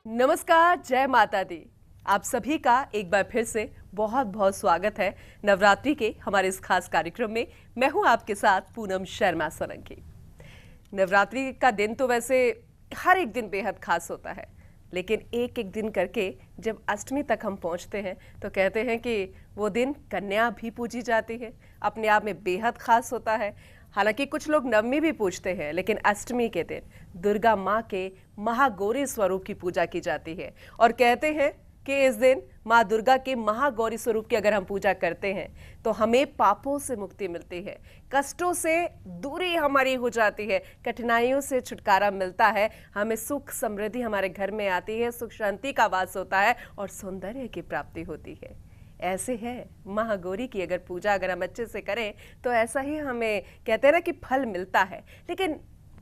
नमस्कार, जय माता दी। आप सभी का एक बार फिर से बहुत बहुत स्वागत है नवरात्रि के हमारे इस खास कार्यक्रम में। मैं हूं आपके साथ पूनम शर्मा सोलंकी। नवरात्रि का दिन तो वैसे हर एक दिन बेहद खास होता है, लेकिन एक एक दिन करके जब अष्टमी तक हम पहुंचते हैं तो कहते हैं कि वो दिन कन्या भी पूजी जाती है, अपने आप में बेहद खास होता है। हालांकि कुछ लोग नवमी भी पूजते हैं, लेकिन अष्टमी के दिन दुर्गा माँ के महागौरी स्वरूप की पूजा की जाती है और कहते हैं कि इस दिन माँ दुर्गा के महागौरी स्वरूप की अगर हम पूजा करते हैं तो हमें पापों से मुक्ति मिलती है, कष्टों से दूरी हमारी हो जाती है, कठिनाइयों से छुटकारा मिलता है, हमें सुख समृद्धि हमारे घर में आती है, सुख शांति का वास होता है और सौंदर्य की प्राप्ति होती है। ऐसे है महागौरी की अगर पूजा अगर हम अच्छे से करें तो ऐसा ही हमें कहते हैं ना कि फल मिलता है। लेकिन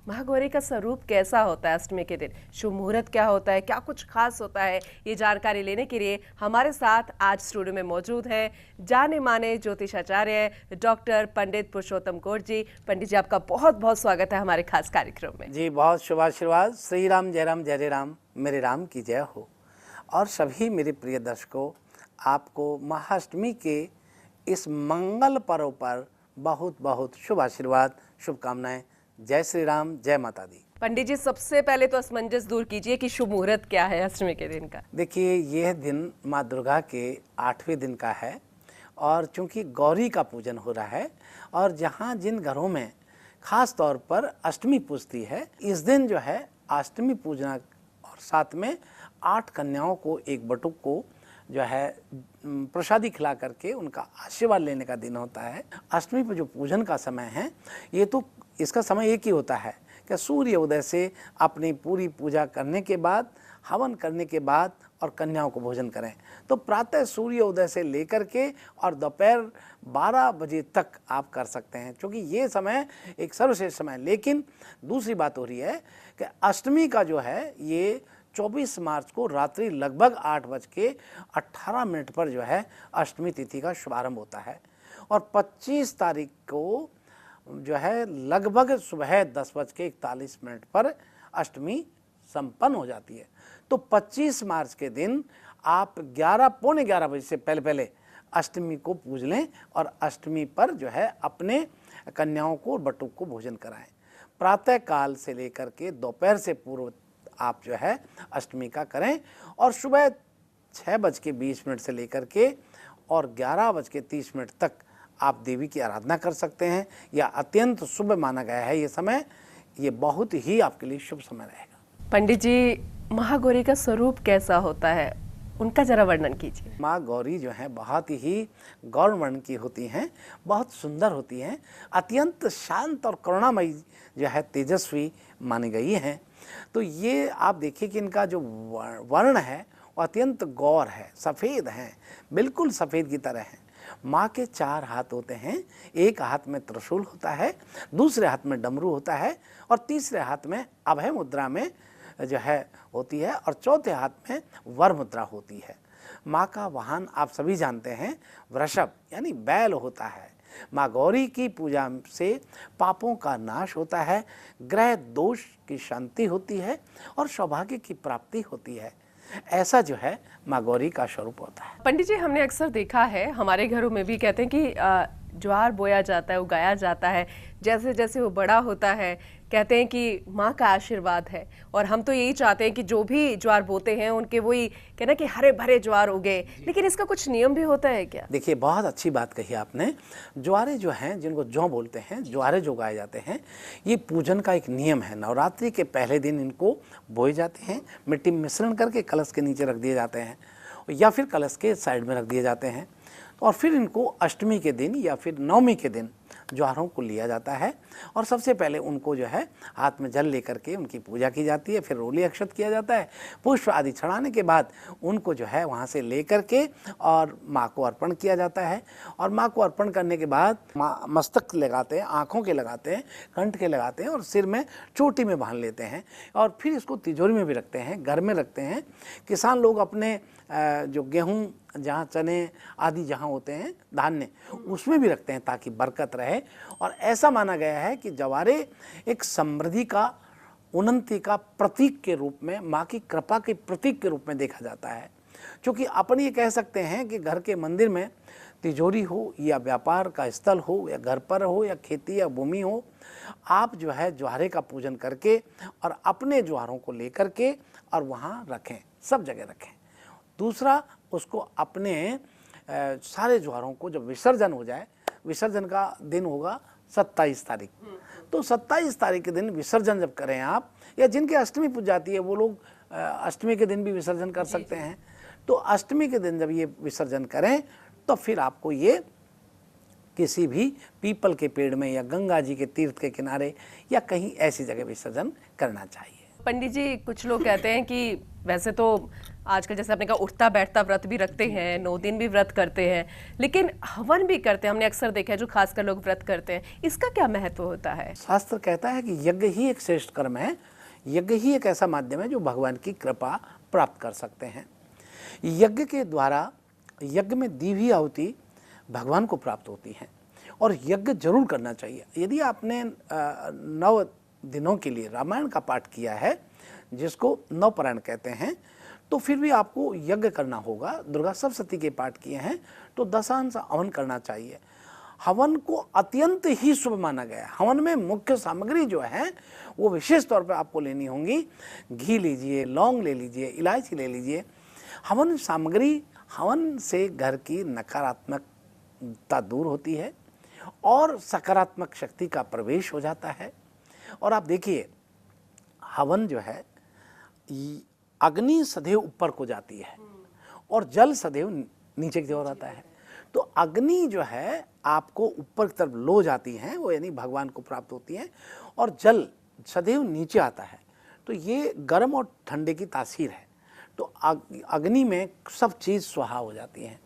महागौरी का स्वरूप कैसा होता है अष्टमी के दिन, शुभ मुहूर्त क्या होता है, क्या कुछ खास होता है, ये जानकारी लेने के लिए हमारे साथ आज स्टूडियो में मौजूद हैं जाने माने ज्योतिषाचार्य डॉक्टर पंडित पुरुषोत्तम कौर जी। पंडित जी, आपका बहुत बहुत स्वागत है हमारे खास कार्यक्रम में। जी, बहुत शुभाशीर्वाद। श्री राम जय राम जय राम, मेरे राम की जय हो। और सभी मेरे प्रिय दर्शकों, आपको महाअष्टमी के इस मंगल पर्व पर बहुत बहुत शुभ आशीर्वाद, शुभकामनाएं। जय श्री राम, जय माता दी। पंडित जी, सबसे पहले तो असमंजस दूर कीजिए कि शुभ मुहूर्त क्या है अष्टमी के दिन का। देखिए, यह दिन माँ दुर्गा के 8वें दिन का है और चूंकि गौरी का पूजन हो रहा है और जहाँ जिन घरों में खास तौर पर अष्टमी पूजती है, इस दिन जो है अष्टमी पूजना और साथ में 8 कन्याओं को एक बटुक को जो है प्रसादी खिला करके उनका आशीर्वाद लेने का दिन होता है। अष्टमी पर जो पूजन का समय है, ये तो इसका समय एक ही होता है कि सूर्य उदय से अपनी पूरी पूजा करने के बाद, हवन करने के बाद और कन्याओं को भोजन करें। तो प्रातः सूर्य उदय से लेकर के और दोपहर 12 बजे तक आप कर सकते हैं, क्योंकि ये समय एक सर्वश्रेष्ठ समय। लेकिन दूसरी बात हो रही है कि अष्टमी का जो है ये 24 मार्च को रात्रि लगभग 8:18 पर जो है अष्टमी तिथि का शुभारंभ होता है और 25 तारीख को जो है लगभग सुबह 10:41 पर अष्टमी संपन्न हो जाती है। तो 25 मार्च के दिन आप 11 पौने 11 बजे से पहले पहले अष्टमी को पूज लें और अष्टमी पर जो है अपने कन्याओं को बटुक को भोजन कराएं। प्रातः काल से लेकर के दोपहर से पूर्व आप जो है अष्टमी का करें और सुबह 6:20 से लेकर के और 11:30 तक आप देवी की आराधना कर सकते हैं। यह अत्यंत शुभ माना गया है। ये समय ये बहुत ही आपके लिए शुभ समय रहेगा। पंडित जी, महागौरी का स्वरूप कैसा होता है, उनका जरा वर्णन कीजिए। माँ गौरी जो है बहुत ही गौर वर्ण की होती हैं, बहुत सुंदर होती हैं, अत्यंत शांत और करुणामयी जो है तेजस्वी मानी गई हैं। तो ये आप देखिए कि इनका जो वर्ण है वो अत्यंत गौर है, सफ़ेद हैं, बिल्कुल सफ़ेद की तरह हैं। माँ के 4 हाथ होते हैं, एक हाथ में त्रिशूल होता है, दूसरे हाथ में डमरू होता है और तीसरे हाथ में अभय मुद्रा में जो है होती है और चौथे हाथ में वर मुद्रा होती है। माँ का वाहन आप सभी जानते हैं वृषभ यानी बैल होता है। माँ गौरी की पूजा से पापों का नाश होता है, ग्रह दोष की शांति होती है और सौभाग्य की प्राप्ति होती है। ऐसा जो है माँ गौरी का स्वरूप होता है। पंडित जी, हमने अक्सर देखा है, हमारे घरों में भी कहते हैं कि ज्वार बोया जाता है, उगाया जाता है, जैसे जैसे वो बड़ा होता है कहते हैं कि माँ का आशीर्वाद है और हम तो यही चाहते हैं कि जो भी ज्वार बोते हैं उनके वही कहना कि हरे भरे ज्वार उगे। लेकिन इसका कुछ नियम भी होता है क्या? देखिए, बहुत अच्छी बात कही आपने। ज्वारे जो हैं, जिनको जौ बोलते हैं, ज्वारे जो उगाए जाते हैं, ये पूजन का एक नियम है। नवरात्रि के पहले दिन इनको बोए जाते हैं, मिट्टी में मिश्रण करके कलश के नीचे रख दिए जाते हैं या फिर कलश के साइड में रख दिए जाते हैं और फिर इनको अष्टमी के दिन या फिर नवमी के दिन ज्वारों को लिया जाता है और सबसे पहले उनको जो है हाथ में जल लेकर के उनकी पूजा की जाती है, फिर रोली अक्षत किया जाता है, पुष्प आदि चढ़ाने के बाद उनको जो है वहाँ से लेकर के और माँ को अर्पण किया जाता है और माँ को अर्पण करने के बाद माँ मस्तक लगाते हैं, आँखों के लगाते हैं, कंठ के लगाते हैं और सिर में चोटी में बांध लेते हैं और फिर इसको तिजोरी में भी रखते हैं, घर में रखते हैं। किसान लोग अपने जो गेहूँ जहाँ चने आदि जहाँ होते हैं धान्य उसमें भी रखते हैं ताकि बरकत रहे। और ऐसा माना गया है कि जवारे एक समृद्धि का उन्नति का प्रतीक के रूप में, माँ की कृपा के प्रतीक के रूप में देखा जाता है। क्योंकि अपन ये कह सकते हैं कि घर के मंदिर में तिजोरी हो या व्यापार का स्थल हो या घर पर हो या खेती या भूमि हो, आप जो है ज्वारे का पूजन करके और अपने ज्वारों को लेकर के और वहाँ रखें, सब जगह रखें। दूसरा, उसको अपने सारे ज्वारों को जब विसर्जन हो जाए, विसर्जन का दिन होगा 27 तारीख, तो 27 तारीख के दिन विसर्जन जब करें आप, या जिनकी अष्टमी पूज जाती है वो लोग अष्टमी के दिन भी विसर्जन कर सकते हैं। तो अष्टमी के दिन जब ये विसर्जन करें तो फिर आपको ये किसी भी पीपल के पेड़ में या गंगा जी के तीर्थ के किनारे या कहीं ऐसी जगह विसर्जन करना चाहिए। पंडित जी, कुछ लोग कहते हैं कि वैसे तो आजकल जैसे आपने कहा उठता बैठता व्रत भी रखते हैं, 9 दिन भी व्रत करते हैं, लेकिन हवन भी करते हैं। हमने अक्सर देखा है जो खासकर लोग व्रत करते हैं, इसका क्या महत्व होता है? शास्त्र कहता है कि यज्ञ ही एक श्रेष्ठ कर्म है, यज्ञ ही एक ऐसा माध्यम है जो भगवान की कृपा प्राप्त कर सकते हैं। यज्ञ के द्वारा, यज्ञ में दी हुई आहुति भगवान को प्राप्त होती है और यज्ञ जरूर करना चाहिए। यदि आपने 9 दिनों के लिए रामायण का पाठ किया है, जिसको नवपारायण कहते हैं, तो फिर भी आपको यज्ञ करना होगा। दुर्गा सप्तशती के पाठ किए हैं तो दशांश हवन करना चाहिए। हवन को अत्यंत ही शुभ माना गया है। हवन में मुख्य सामग्री जो है वो विशेष तौर पर आपको लेनी होंगी। घी लीजिए, लौंग ले लीजिए, इलायची ले लीजिए। हवन सामग्री, हवन से घर की नकारात्मकता दूर होती है और सकारात्मक शक्ति का प्रवेश हो जाता है। और आप देखिए, हवन जो है, अग्नि सदैव ऊपर को जाती है और जल सदैव नीचे की ओर आता है। तो अग्नि जो है आपको ऊपर की तरफ लो जाती है, वो यानी भगवान को प्राप्त होती है, और जल सदैव नीचे आता है। तो ये गर्म और ठंडे की तासीर है। तो अग्नि में सब चीज़ स्वाहा हो जाती हैं।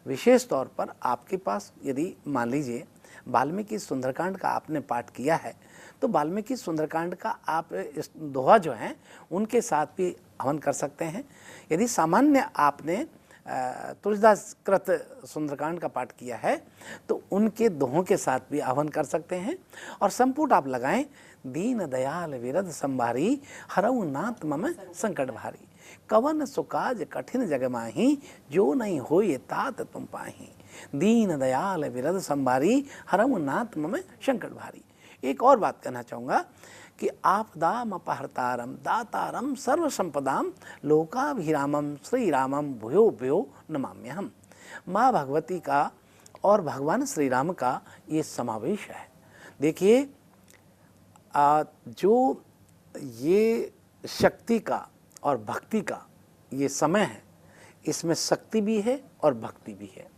विशेष तौर पर आपके पास यदि मान लीजिए वाल्मीकि सुंदरकांड का आपने पाठ किया है, तो वाल्मीकि सुंदरकांड का आप इस दोहा जो हैं उनके साथ भी हवन कर सकते हैं। यदि सामान्य आपने तुलसीदास कृत सुंदरकांड का पाठ किया है तो उनके दोहों के साथ भी हवन कर सकते हैं। और संपुट आप लगाएं, दीन दयाल विरद संभारी, हरऊ नाथ मम संकट भारी, कवन सुकाज कठिन जग माही, जो नहीं होए तात तुम पाही, दीन दयाल विरद संभारी, हरऊ नाथ मम संकट भारी। एक और बात कहना चाहूँगा कि आपदाम अपहर्तारम दातारम सर्व संपदाम लोकाभिरामम श्री रामम भूयो भूयो नमाम्यहम। माँ भगवती का और भगवान श्री राम का ये समावेश है। देखिए, जो ये शक्ति का और भक्ति का ये समय है, इसमें शक्ति भी है और भक्ति भी है।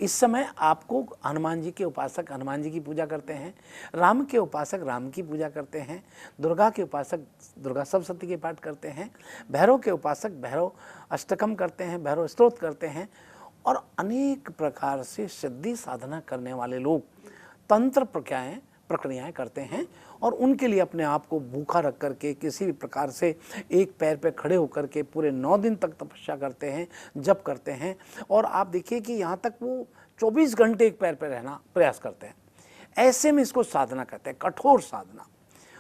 इस समय आपको हनुमान जी के उपासक हनुमान जी की पूजा करते हैं, राम के उपासक राम की पूजा करते हैं, दुर्गा के उपासक दुर्गा सप्तशती के पाठ करते हैं, भैरव के उपासक भैरव अष्टकम करते हैं, भैरव स्तोत्र करते हैं, और अनेक प्रकार से सिद्धि साधना करने वाले लोग तंत्र प्रक्रियाएं करते हैं। और उनके लिए अपने आप को भूखा रख करके किसी भी प्रकार से एक पैर पे खड़े होकर के पूरे 9 दिन तक तपस्या करते हैं, जप करते हैं। और आप देखिए कि यहाँ तक वो 24 घंटे एक पैर पे रहना प्रयास करते हैं। ऐसे में इसको साधना कहते हैं, कठोर साधना।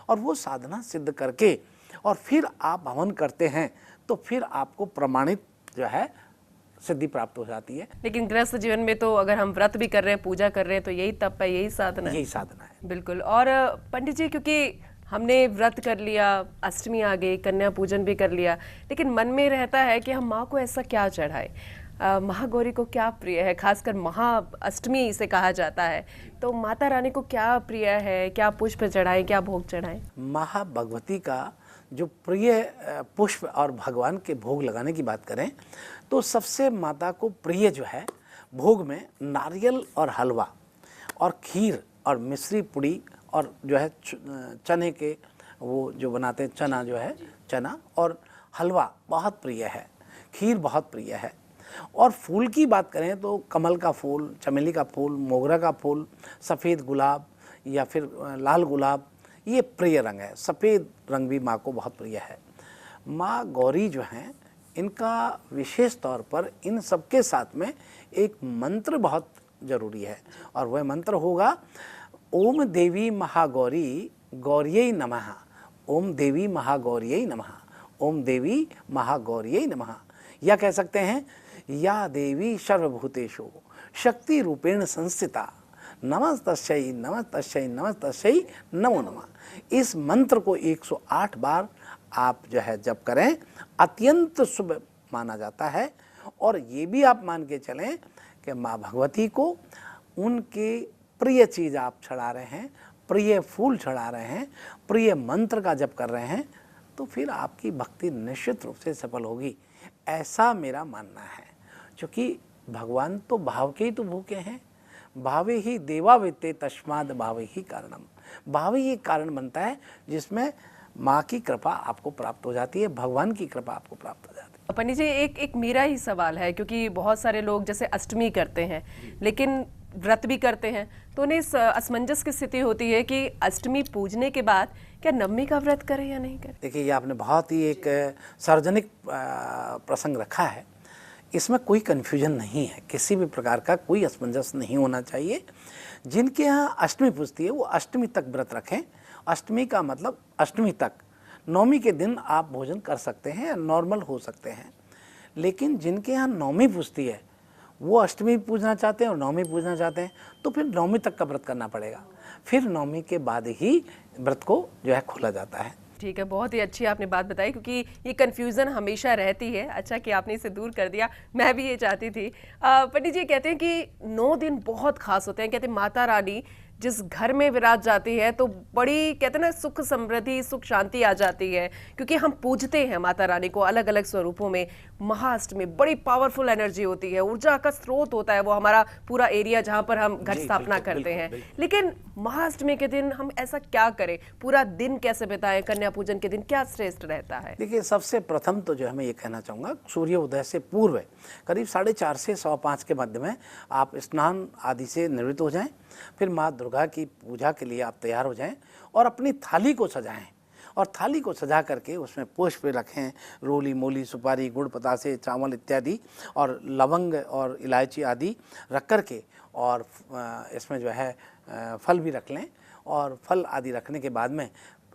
और वो साधना सिद्ध करके और फिर आप हवन करते हैं तो फिर आपको प्रमाणित जो है सिद्धि प्राप्त हो जाती है। लेकिन गृहस्थ जीवन में तो अगर हम व्रत भी कर रहे हैं, पूजा कर रहे हैं, तो यही तप है, यही साधना है। यही साधना है, बिल्कुल। और पंडित जी, क्योंकि हमने व्रत कर लिया, अष्टमी आ गई, कन्या पूजन भी कर लिया, लेकिन मन में रहता है कि हम माँ को ऐसा क्या चढ़ाए, महागौरी को क्या प्रिय है, खासकर महाअष्टमी इसे कहा जाता है, तो माता रानी को क्या प्रिय है, क्या पुष्प चढ़ाएं, क्या भोग चढ़ाएं? महाभगवती का जो प्रिय पुष्प और भगवान के भोग लगाने की बात करें तो सबसे माता को प्रिय जो है भोग में नारियल और हलवा और खीर और मिश्री पुड़ी और जो है चने के वो जो बनाते हैं चना, जो है चना और हलवा बहुत प्रिय है, खीर बहुत प्रिय है। और फूल की बात करें तो कमल का फूल, चमेली का फूल, मोगरा का फूल, सफ़ेद गुलाब या फिर लाल गुलाब, ये प्रिय रंग है। सफ़ेद रंग भी माँ को बहुत प्रिय है। माँ गौरी जो हैं, इनका विशेष तौर पर इन सबके साथ में एक मंत्र बहुत ज़रूरी है, और वह मंत्र होगा ओम देवी महागौरी गौर्यै नमः, ओम देवी महागौरियै नमः, ओम देवी महागौरियै नमः। या कह सकते हैं या देवी सर्वभूतेषु शक्ति रूपेण संस्थिता नमस्तस्यै नमस्तस्यै नमस्तस्यै नमो नमः। इस मंत्र को 108 बार आप जो है जप करें, अत्यंत शुभ माना जाता है। और ये भी आप मान के चलें कि माँ भगवती को उनके प्रिय चीज़ आप चढ़ा रहे हैं, प्रिय फूल चढ़ा रहे हैं, प्रिय मंत्र का जप कर रहे हैं, तो फिर आपकी भक्ति निश्चित रूप से सफल होगी, ऐसा मेरा मानना है। क्योंकि भगवान तो भाव के ही तो भूखे हैं। भावे ही देवा वित्ते तस्माद भावे ही कारणम। भाव ही एक कारण बनता है जिसमें माँ की कृपा आपको प्राप्त हो जाती है, भगवान की कृपा आपको प्राप्त हो जाती है। पंडित जी, एक मेरा ही सवाल है, क्योंकि बहुत सारे लोग जैसे अष्टमी करते हैं लेकिन व्रत भी करते हैं, तो उन्हें इस असमंजस की स्थिति होती है कि अष्टमी पूजने के बाद क्या नवमी का व्रत करें या नहीं करें। देखिए, ये आपने बहुत ही एक सार्वजनिक प्रसंग रखा है। इसमें कोई कन्फ्यूजन नहीं है, किसी भी प्रकार का कोई असमंजस नहीं होना चाहिए। जिनके यहाँ अष्टमी पूजती है वो अष्टमी तक व्रत रखें। अष्टमी का मतलब अष्टमी तक, नौमी के दिन आप भोजन कर सकते हैं, नॉर्मल हो सकते हैं। लेकिन जिनके यहाँ नौमी पूजती है वो अष्टमी पूजना चाहते हैं और नौमी पूजना चाहते हैं, तो फिर नौमी तक का व्रत करना पड़ेगा। फिर नौमी के बाद ही व्रत को जो है खोला जाता है। ठीक है, बहुत ही अच्छी आपने बात बताई, क्योंकि ये कन्फ्यूज़न हमेशा रहती है। अच्छा कि आपने इसे दूर कर दिया, मैं भी ये चाहती थी। पंडित जी कहते हैं कि 9 दिन बहुत खास होते हैं। कहते हैं माता रानी जिस घर में विराज जाती है तो बड़ी, कहते हैं ना, सुख समृद्धि, सुख शांति आ जाती है, क्योंकि हम पूजते हैं माता रानी को अलग अलग स्वरूपों में। महाअष्टमी में बड़ी पावरफुल एनर्जी होती है, ऊर्जा का स्रोत होता है वो हमारा पूरा एरिया जहां पर हम घट स्थापना करते हैं। लेकिन महाअष्टमी के दिन हम ऐसा क्या करें, पूरा दिन कैसे बिताएं, कन्या पूजन के दिन क्या श्रेष्ठ रहता है? देखिए, सबसे प्रथम तो जो है मैं ये कहना चाहूँगा, सूर्योदय से पूर्व करीब 4:30 से 5:15 के मध्य में आप स्नान आदि से निवृत्त हो जाएं। फिर माँ दुर्गा की पूजा के लिए आप तैयार हो जाएं और अपनी थाली को सजाएं। और थाली को सजा करके उसमें पुष्प रखें, रोली मोली सुपारी गुड़ पतासे चावल इत्यादि और लवंग और इलायची आदि रख करके, और इसमें जो है फल भी रख लें। और फल आदि रखने के बाद में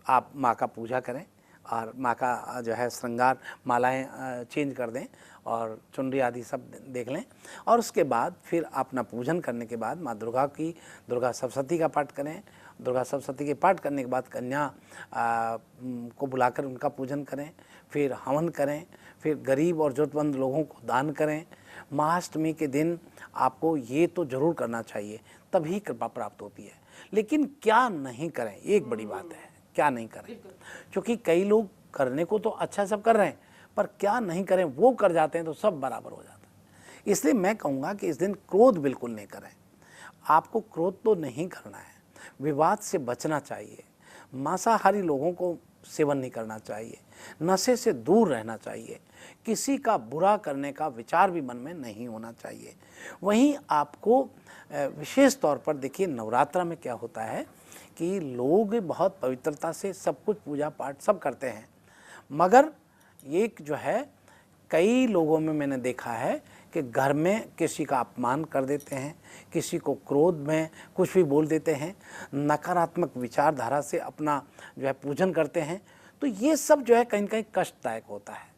आप माँ का पूजा करें और माँ का जो है श्रृंगार, मालाएं चेंज कर दें और चुनरी आदि सब देख लें। और उसके बाद फिर अपना पूजन करने के बाद माँ दुर्गा सप्तशती का पाठ करें। दुर्गा सप्तशती के पाठ करने के बाद कन्या को बुलाकर उनका पूजन करें, फिर हवन करें, फिर गरीब और जरूरतमंद लोगों को दान करें। महाअष्टमी के दिन आपको ये तो जरूर करना चाहिए, तभी कृपा प्राप्त होती है। लेकिन क्या नहीं करें, एक बड़ी बात है, क्या नहीं करें। क्योंकि कई लोग करने को तो अच्छा सब कर रहे हैं, पर क्या नहीं करें वो कर जाते हैं तो सब बराबर हो जाता है। इसलिए मैं कहूँगा कि इस दिन क्रोध बिल्कुल नहीं करें। आपको क्रोध तो नहीं करना है, विवाद से बचना चाहिए, मांसाहारी लोगों को सेवन नहीं करना चाहिए, नशे से दूर रहना चाहिए, किसी का बुरा करने का विचार भी मन में नहीं होना चाहिए। वहीं आपको विशेष तौर पर देखिए, नवरात्रा में क्या होता है कि लोग बहुत पवित्रता से सब कुछ पूजा पाठ सब करते हैं, मगर एक जो है कई लोगों में मैंने देखा है कि घर में किसी का अपमान कर देते हैं, किसी को क्रोध में कुछ भी बोल देते हैं, नकारात्मक विचारधारा से अपना जो है पूजन करते हैं। तो ये सब जो है कहीं न कहीं कष्टदायक होता है।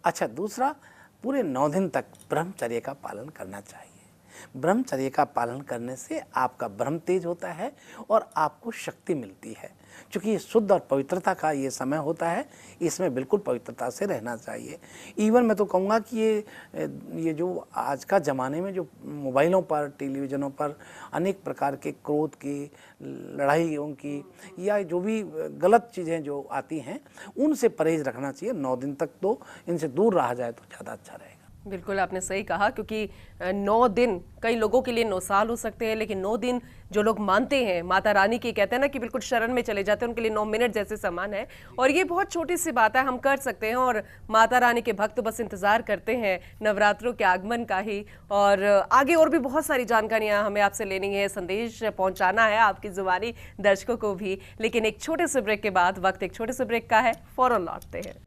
अच्छा, दूसरा, पूरे 9 दिन तक ब्रह्मचर्य का पालन करना चाहिए। ब्रह्मचर्य का पालन करने से आपका ब्रह्म तेज होता है और आपको शक्ति मिलती है। क्योंकि ये शुद्ध और पवित्रता का ये समय होता है, इसमें बिल्कुल पवित्रता से रहना चाहिए। इवन मैं तो कहूँगा कि ये जो आज का ज़माने में जो मोबाइलों पर, टेलीविज़नों पर अनेक प्रकार के क्रोध की, लड़ाइयों की या जो भी गलत चीज़ें जो आती हैं, उनसे परहेज रखना चाहिए। 9 दिन तक तो इनसे दूर रहा जाए तो ज़्यादा अच्छा रहेगा। बिल्कुल आपने सही कहा, क्योंकि 9 दिन कई लोगों के लिए 9 साल हो सकते हैं, लेकिन 9 दिन जो लोग मानते हैं माता रानी की, कहते हैं ना कि बिल्कुल शरण में चले जाते हैं, उनके लिए 9 मिनट जैसे समान है। और ये बहुत छोटी सी बात है, हम कर सकते हैं। और माता रानी के भक्त बस इंतजार करते हैं नवरात्रों के आगमन का ही। और आगे और भी बहुत सारी जानकारियां हमें आपसे लेनी है, संदेश पहुंचाना है आपकी जुबानी दर्शकों को भी। लेकिन एक छोटे से ब्रेक के बाद, वक्त एक छोटे से ब्रेक का है, फौरन लौटते हैं।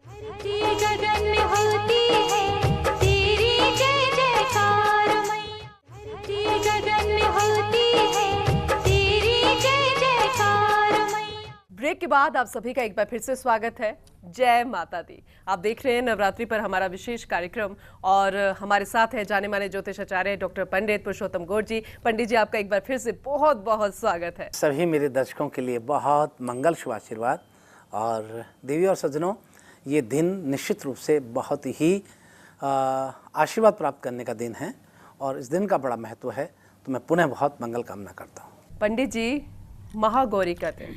ब्रेक के बाद आप सभी का एक बार फिर से स्वागत है। जय माता दी। आप देख रहे हैं नवरात्रि पर हमारा विशेष कार्यक्रम और हमारे साथ है जाने माने ज्योतिष आचार्य डॉक्टर पंडित पुरुषोत्तम गौड़ जी। पंडित जी, आपका एक बार फिर से बहुत बहुत स्वागत है। सभी मेरे दर्शकों के लिए बहुत मंगल शुभ आशीर्वाद। और देवी और सज्जनों, ये दिन निश्चित रूप से बहुत ही आशीर्वाद प्राप्त करने का दिन है और इस दिन का बड़ा महत्व है, तो मैं पुनः बहुत मंगल कामना करता हूँ। पंडित जी, महागौरी का दिन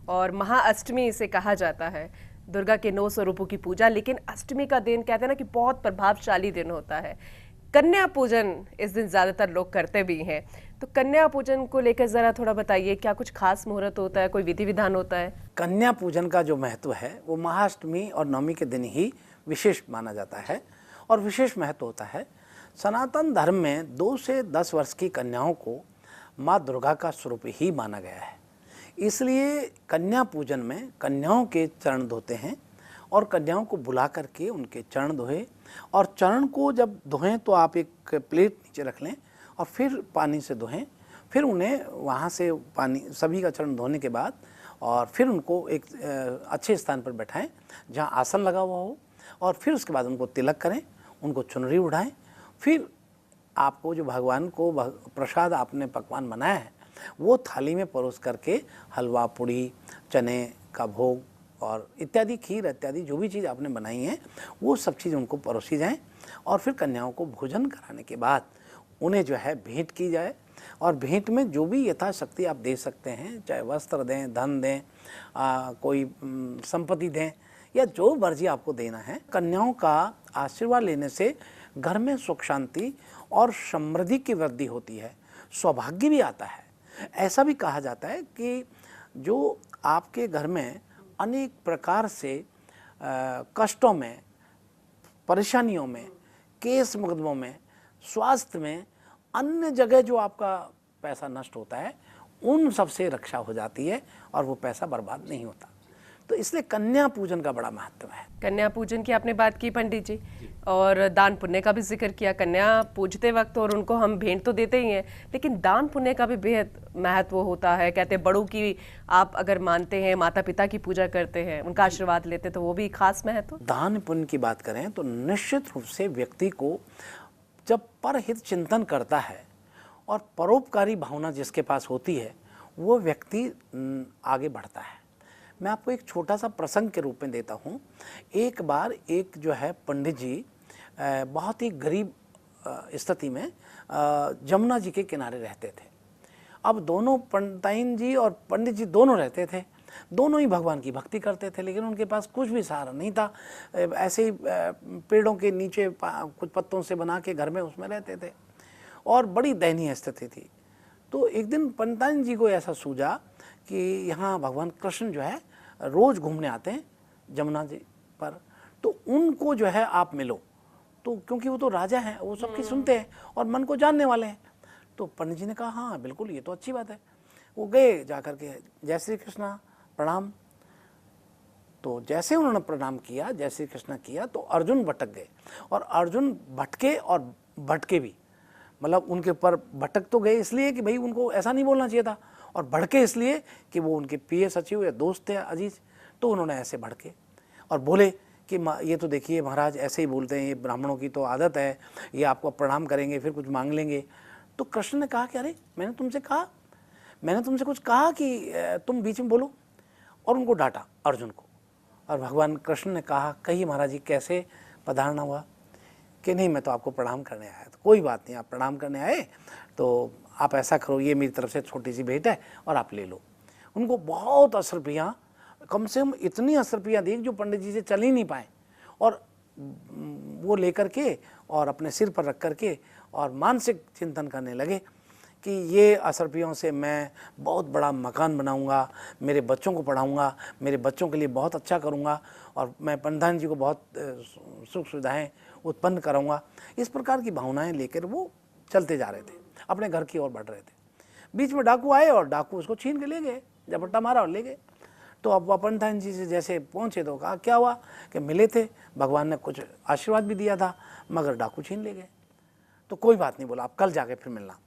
और महाअष्टमी इसे कहा जाता है, दुर्गा के 9 स्वरूपों की पूजा। लेकिन अष्टमी का दिन कहते हैं ना कि बहुत प्रभावशाली दिन होता है। कन्या पूजन इस दिन ज्यादातर लोग करते भी हैं, तो कन्या पूजन को लेकर जरा थोड़ा बताइए, क्या कुछ खास मुहूर्त होता है, कोई विधि विधान होता है? कन्या पूजन का जो महत्व है वो महाअष्टमी और नवमी के दिन ही विशेष माना जाता है और विशेष महत्व होता है। सनातन धर्म में 2 से 10 वर्ष की कन्याओं को माँ दुर्गा का स्वरूप ही माना गया है, इसलिए कन्या पूजन में कन्याओं के चरण धोते हैं और कन्याओं को बुला करके उनके चरण धोए। और चरण को जब धोएं तो आप एक प्लेट नीचे रख लें और फिर पानी से धोएं। फिर उन्हें वहाँ से पानी, सभी का चरण धोने के बाद, और फिर उनको एक अच्छे स्थान पर बैठाएं जहाँ आसन लगा हुआ हो। और फिर उसके बाद उनको तिलक करें, उनको चुनरी उड़ाएं। फिर आपको जो भगवान को प्रसाद आपने पकवान बनाया है वो थाली में परोस करके हलवा, पूड़ी, चने का भोग और इत्यादि, खीर इत्यादि जो भी चीज़ आपने बनाई है वो सब चीज़ उनको परोसी जाएं। और फिर कन्याओं को भोजन कराने के बाद उन्हें जो है भेंट की जाए। और भेंट में जो भी यथाशक्ति आप दे सकते हैं, चाहे वस्त्र दें, धन दें, कोई संपत्ति दें, या जो मर्जी आपको देना है। कन्याओं का आशीर्वाद लेने से घर में सुख शांति और समृद्धि की वृद्धि होती है, सौभाग्य भी आता है। ऐसा भी कहा जाता है कि जो आपके घर में अनेक प्रकार से कष्टों में, परेशानियों में, केस मुकदमों में, स्वास्थ्य में, अन्य जगह जो आपका पैसा नष्ट होता है उन सब से रक्षा हो जाती है और वो पैसा बर्बाद नहीं होता। तो इसलिए कन्या पूजन का बड़ा महत्व है। कन्या पूजन की आपने बात की पंडित जी, और दान पुण्य का भी जिक्र किया। कन्या पूजते वक्त और उनको हम भेंट तो देते ही हैं, लेकिन दान पुण्य का भी बेहद महत्व होता है। कहते हैं बड़ों की आप अगर मानते हैं, माता पिता की पूजा करते हैं, उनका आशीर्वाद लेते हैं, तो वो भी खास महत्व। दान पुण्य की बात करें तो निश्चित रूप से व्यक्ति को जब परहित चिंतन करता है और परोपकारी भावना जिसके पास होती है वो व्यक्ति आगे बढ़ता है। मैं आपको एक छोटा सा प्रसंग के रूप में देता हूँ। एक बार एक जो है पंडित जी बहुत ही गरीब स्थिति में जमुना जी के किनारे रहते थे। अब दोनों पंडिताइन जी और पंडित जी दोनों रहते थे, दोनों ही भगवान की भक्ति करते थे, लेकिन उनके पास कुछ भी सहारा नहीं था। ऐसे ही पेड़ों के नीचे कुछ पत्तों से बना के घर में उसमें रहते थे और बड़ी दयनीय स्थिति थी। तो एक दिन पंडिताइन जी को ऐसा सूझा कि यहाँ भगवान कृष्ण जो है रोज़ घूमने आते हैं जमुना जी पर, तो उनको जो है आप मिलो। तो क्योंकि वो तो राजा हैं, वो सबकी सुनते हैं और मन को जानने वाले हैं। तो पंडित जी ने कहा हाँ बिल्कुल, ये तो अच्छी बात है। वो गए, जा कर के जय श्री कृष्णा, प्रणाम। तो जैसे उन्होंने प्रणाम किया, जय श्री कृष्णा किया, तो अर्जुन भटक गए। और अर्जुन भटके और भटके भी, मतलब उनके ऊपर भटक तो गए इसलिए कि भाई उनको ऐसा नहीं बोलना चाहिए था, और भड़के इसलिए कि वो उनके प्रिय सचिव या दोस्त थे अजीज। तो उन्होंने ऐसे भड़के और बोले कि ये तो देखिए महाराज ऐसे ही बोलते हैं, ये ब्राह्मणों की तो आदत है, ये आपको प्रणाम करेंगे फिर कुछ मांग लेंगे। तो कृष्ण ने कहा कि अरे मैंने तुमसे कुछ कहा कि तुम बीच में बोलो, और उनको डांटा अर्जुन को। और भगवान कृष्ण ने कहा कहिए महाराज जी कैसे पधारना हुआ? कि नहीं मैं तो आपको प्रणाम करने आया। तो कोई बात नहीं, आप प्रणाम करने आए तो आप ऐसा करो, ये मेरी तरफ से छोटी सी भेंट है और आप ले लो। उनको बहुत असरपियाँ, कम से कम इतनी असरपियाँ दी जो पंडित जी से चल ही नहीं पाए, और वो लेकर के और अपने सिर पर रख करके और मानसिक चिंतन करने लगे कि ये असरपियों से मैं बहुत बड़ा मकान बनाऊंगा, मेरे बच्चों को पढ़ाऊंगा, मेरे बच्चों के लिए बहुत अच्छा करूंगा, और मैं पंडिताइन जी को बहुत सुख सुविधाएँ उत्पन्न कराऊंगा। इस प्रकार की भावनाएं लेकर वो चलते जा रहे थे, अपने घर की ओर बढ़ रहे थे। बीच में डाकू आए और डाकू उसको छीन के ले गए, झपट्टा मारा और ले गए। तो अब पंडिताइन जी से जैसे पहुँचे तो कहा क्या हुआ? कि मिले थे, भगवान ने कुछ आशीर्वाद भी दिया था, मगर डाकू छीन ले गए। तो कोई बात नहीं, बोला आप कल जाके फिर मिलना।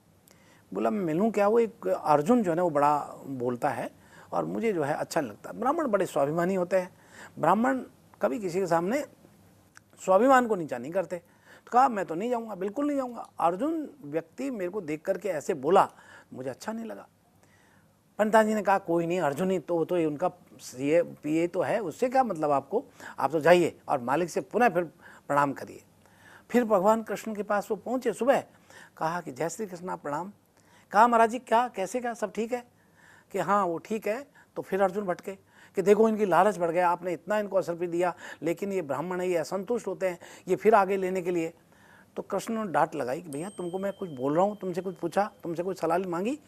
बोला मैं मिलूँ क्या? वो एक अर्जुन जो है ना वो बड़ा बोलता है और मुझे जो है अच्छा नहीं लगता। ब्राह्मण बड़े स्वाभिमानी होते हैं, ब्राह्मण कभी किसी के सामने स्वाभिमान को नीचा नहीं करते। तो कहा मैं तो नहीं जाऊँगा, बिल्कुल नहीं जाऊँगा। अर्जुन व्यक्ति मेरे को देख करके ऐसे बोला, मुझे अच्छा नहीं लगा। पंडित जी ने कहा कोई नहीं, अर्जुन ही तो ये उनका ये पीए तो है, उससे क्या मतलब आपको, आप तो जाइए और मालिक से पुनः फिर प्रणाम करिए। फिर भगवान कृष्ण के पास वो पहुँचे सुबह, कहा कि जय श्री कृष्णा प्रणाम। कहा महाराज जी क्या, कैसे, क्या सब ठीक है? कि हाँ वो ठीक है। तो फिर अर्जुन भटके कि देखो इनकी लालच बढ़ गया, आपने इतना इनको असर भी दिया, लेकिन ये ब्राह्मण है, ये असंतुष्ट होते हैं, ये फिर आगे लेने के लिए। तो कृष्ण ने डांट लगाई कि भैया तुमको मैं कुछ बोल रहा हूँ, तुमसे कुछ पूछा, तुमसे कुछ सलाह मांगी,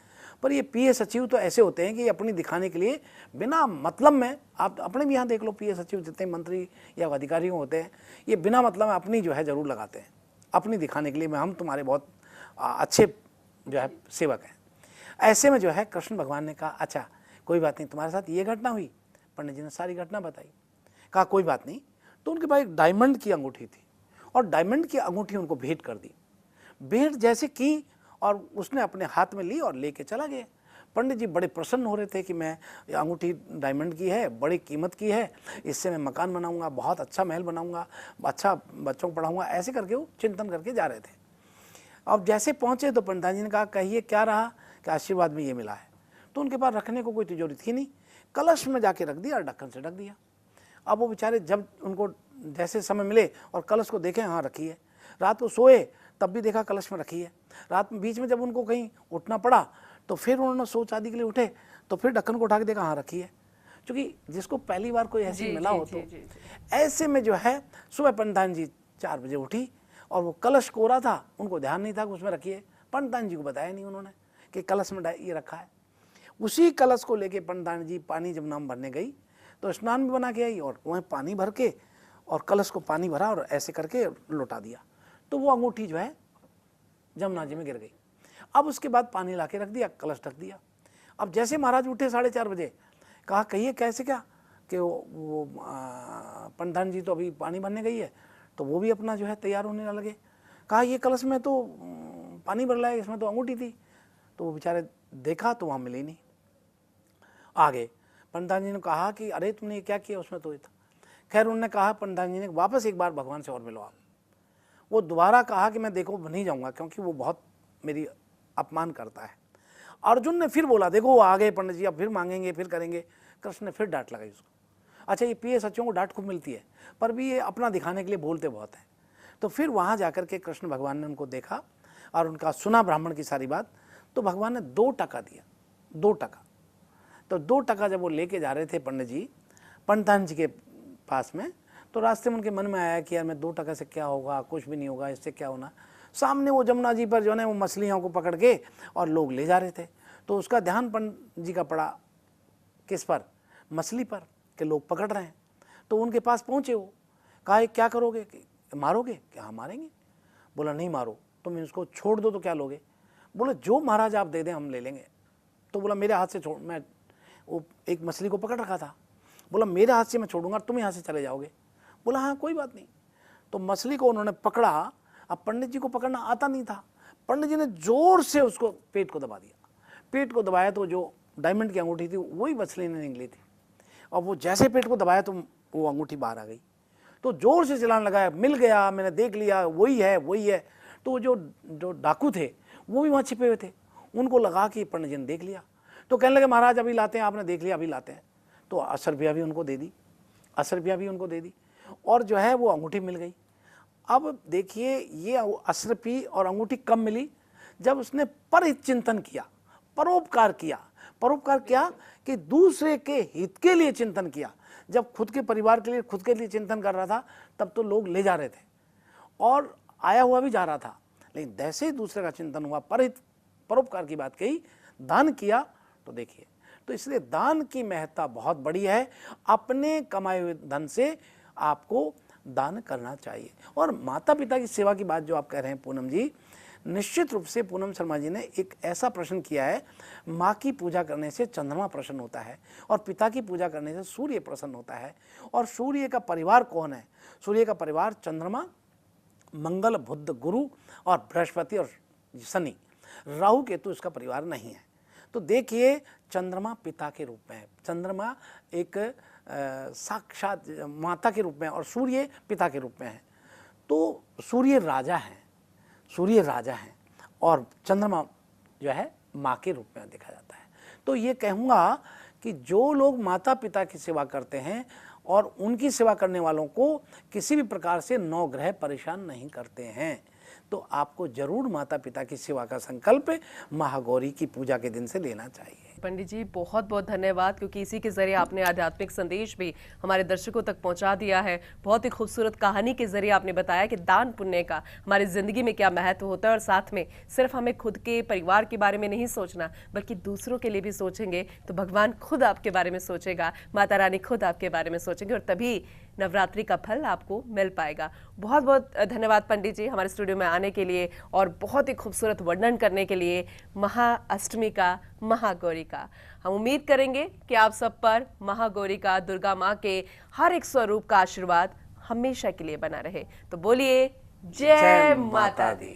पर ये पीए सचिव तो ऐसे होते हैं कि अपनी दिखाने के लिए बिना मतलब में, आप अपने भी यहाँ देख लो पीए सचिव जितने मंत्री या अधिकारी होते हैं, ये बिना मतलब में अपनी जो है जरूर लगाते हैं, अपनी दिखाने के लिए मैं हम तुम्हारे बहुत अच्छे जो है सेवक हैं। ऐसे में जो है कृष्ण भगवान ने कहा अच्छा कोई बात नहीं, तुम्हारे साथ ये घटना हुई। पंडित जी ने सारी घटना बताई। कहा कोई बात नहीं। तो उनके पास एक डायमंड की अंगूठी थी और डायमंड की अंगूठी उनको भेंट कर दी। भेंट जैसे की और उसने अपने हाथ में ली और लेके चला गया। पंडित जी बड़े प्रसन्न हो रहे थे कि मैं अंगूठी डायमंड की है, बड़ी कीमत की है, इससे मैं मकान बनाऊंगा, बहुत अच्छा महल बनाऊंगा, अच्छा बच्चों को पढ़ाऊंगा, ऐसे करके वो चिंतन करके जा रहे थे। अब जैसे पहुंचे तो पंडित जी ने कहा कहिए क्या रहा, कि आशीर्वाद में ये मिला है। तो उनके पास रखने को कोई तिजोरी थी नहीं, कलश में जाके रख दिया और ढक्कन से ढक दिया। अब वो बेचारे जब उनको जैसे समय मिले और कलश को देखें, हाँ रखी है। रात को सोए तब भी देखा कलश में रखी है। रात में बीच में जब उनको कहीं उठना पड़ा तो फिर उन्होंने सोच आदि के लिए उठे तो फिर ढक्कन को उठा के देखा, हाँ रखी है। क्योंकि जिसको पहली बार कोई ऐसी मिला हो तो ऐसे में जो है सुबह पंडितान जी 4 बजे उठी और वो कलश कोरा था, उनको ध्यान नहीं था कि उसमें रखी है। पंडितान जी को बताया नहीं उन्होंने कि कलश में ये रखा है। उसी कलश को लेके पंडितान जी पानी जब नाम भरने गई तो स्नान भी बना के आई और वहीं पानी भर के और कलश को पानी भरा और ऐसे करके लौटा दिया। तो वो अंगूठी जो है जमुना जी में गिर गई। अब उसके बाद पानी ला के रख दिया, कलश ढक दिया। अब जैसे महाराज उठे 4:30 बजे, कहा कहिए कैसे क्या, कि वो पंडितान जी तो अभी पानी भरने गई है, तो वो भी अपना जो है तैयार होने लगे। कहा ये कलश में तो पानी भर लाए, इसमें तो अंगूठी थी। तो वो बेचारे देखा तो वहाँ मिली नहीं। आगे पंडितान जी ने कहा कि अरे तुमने ये क्या किया, उसमें तो ये था। खैर उन्होंने कहा, पंडितान जी ने वापस एक बार भगवान से और मिलो आप। वो दोबारा कहा कि मैं देखो नहीं जाऊँगा क्योंकि वो बहुत मेरी अपमान करता है। अर्जुन ने फिर बोला देखो वो आ गए पंडित जी, अब फिर मांगेंगे, फिर करेंगे। कृष्ण ने फिर डांट लगाई उसको। अच्छा ये पीए सचियों को डांट खूब मिलती है, पर भी ये अपना दिखाने के लिए बोलते बहुत हैं। तो फिर वहाँ जाकर के कृष्ण भगवान ने उनको देखा और उनका सुना ब्राह्मण की सारी बात। तो भगवान ने 2 टका दिया, 2 टका। तो 2 टका जब वो लेके जा रहे थे पंडित जी पंडितान जी के पास में, तो रास्ते में उनके मन में आया कि यार मैं 2 टका से क्या होगा, कुछ भी नहीं होगा, इससे क्या होना। सामने वो जमुना जी पर जो है वो मछलियों को पकड़ के और लोग ले जा रहे थे। तो उसका ध्यान पंडित जी का पड़ा किस पर, मछली पर, कि लोग पकड़ रहे हैं। तो उनके पास पहुँचे वो, कहा क्या करोगे, मारोगे क्या? हाँ मारेंगे। बोला नहीं मारो, तुम इसको छोड़ दो तो क्या लोगे? बोला जो महाराज आप दे दें हम ले लेंगे। तो बोला मेरे हाथ से छोड़, मैं वो एक मछली को पकड़ रखा था, बोला मेरे हाथ से मैं छोड़ूंगा, तुम यहाँ से चले जाओगे। बोला हाँ कोई बात नहीं। तो मछली को उन्होंने पकड़ा। अब पंडित जी को पकड़ना आता नहीं था, पंडित जी ने जोर से उसको पेट को दबा दिया। पेट को दबाया तो जो डायमंड की अंगूठी थी वही मछली ने निकली थी, और वो जैसे पेट को दबाया तो वो अंगूठी बाहर आ गई। तो जोर से चिल्लाने लगा, मिल गया, मैंने देख लिया, वही है वही है। तो जो डाकू थे वो भी वहाँ छिपे हुए थे, उनको लगा कि पंडित जी ने देख लिया। तो कहने लगे महाराज अभी लाते हैं, आपने देख लिया अभी लाते हैं। तो 80 रुपया भी उनको दे दी, 80 रुपया भी उनको दे दी, और जो है वो अंगूठी मिल गई। अब देखिए ये 80 रुपये और अंगूठी कब मिली, जब उसने परहित चिंतन किया, परोपकार किया। परोपकार क्या कि दूसरे के हित के लिए चिंतन किया। जब खुद के परिवार के लिए, खुद के लिए चिंतन कर रहा था तब तो लोग ले जा रहे थे और आया हुआ भी जा रहा था, लेकिन जैसे ही दूसरे का चिंतन हुआ, परहित परोपकार की बात कही, दान किया, तो देखिए। तो इसलिए दान की महत्ता बहुत बड़ी है। अपने कमाए हुए धन से आपको दान करना चाहिए। और माता पिता की सेवा की बात जो आप कह रहे हैं पूनम जी, निश्चित रूप से पूनम शर्मा जी ने एक ऐसा प्रश्न किया है, माँ की पूजा करने से चंद्रमा प्रसन्न होता है और पिता की पूजा करने से सूर्य प्रसन्न होता है। और सूर्य का परिवार कौन है? सूर्य का परिवार चंद्रमा, मंगल, बुध, गुरु और बृहस्पति और शनि, राहु केतु इसका परिवार नहीं है। तो देखिए, चंद्रमा पिता के रूप में है, चंद्रमा एक साक्षात माता के रूप में और सूर्य पिता के रूप में है। तो सूर्य राजा हैं, सूर्य राजा हैं और चंद्रमा जो है माँ के रूप में देखा जाता है। तो ये कहूँगा कि जो लोग माता पिता की सेवा करते हैं और उनकी सेवा करने वालों को किसी भी प्रकार से नौ ग्रह परेशान नहीं करते हैं, तो आपको जरूर माता पिता की सेवा का संकल्प महागौरी की पूजा के दिन से लेना चाहिए। पंडित जी बहुत बहुत धन्यवाद, क्योंकि इसी के जरिए आपने आध्यात्मिक संदेश भी हमारे दर्शकों तक पहुंचा दिया है। बहुत ही खूबसूरत कहानी के जरिए आपने बताया कि दान पुण्य का हमारी जिंदगी में क्या महत्व होता है, और साथ में सिर्फ हमें खुद के परिवार के बारे में नहीं सोचना बल्कि दूसरों के लिए भी सोचेंगे तो भगवान खुद आपके बारे में सोचेगा, माता रानी खुद आपके बारे में सोचेंगे और तभी नवरात्रि का फल आपको मिल पाएगा। बहुत बहुत धन्यवाद पंडित जी हमारे स्टूडियो में आने के लिए और बहुत ही खूबसूरत वर्णन करने के लिए महाअष्टमी का, महागौरी का। हम उम्मीद करेंगे कि आप सब पर महागौरी का, दुर्गा माँ के हर एक स्वरूप का आशीर्वाद हमेशा के लिए बना रहे। तो बोलिए जय माता दी।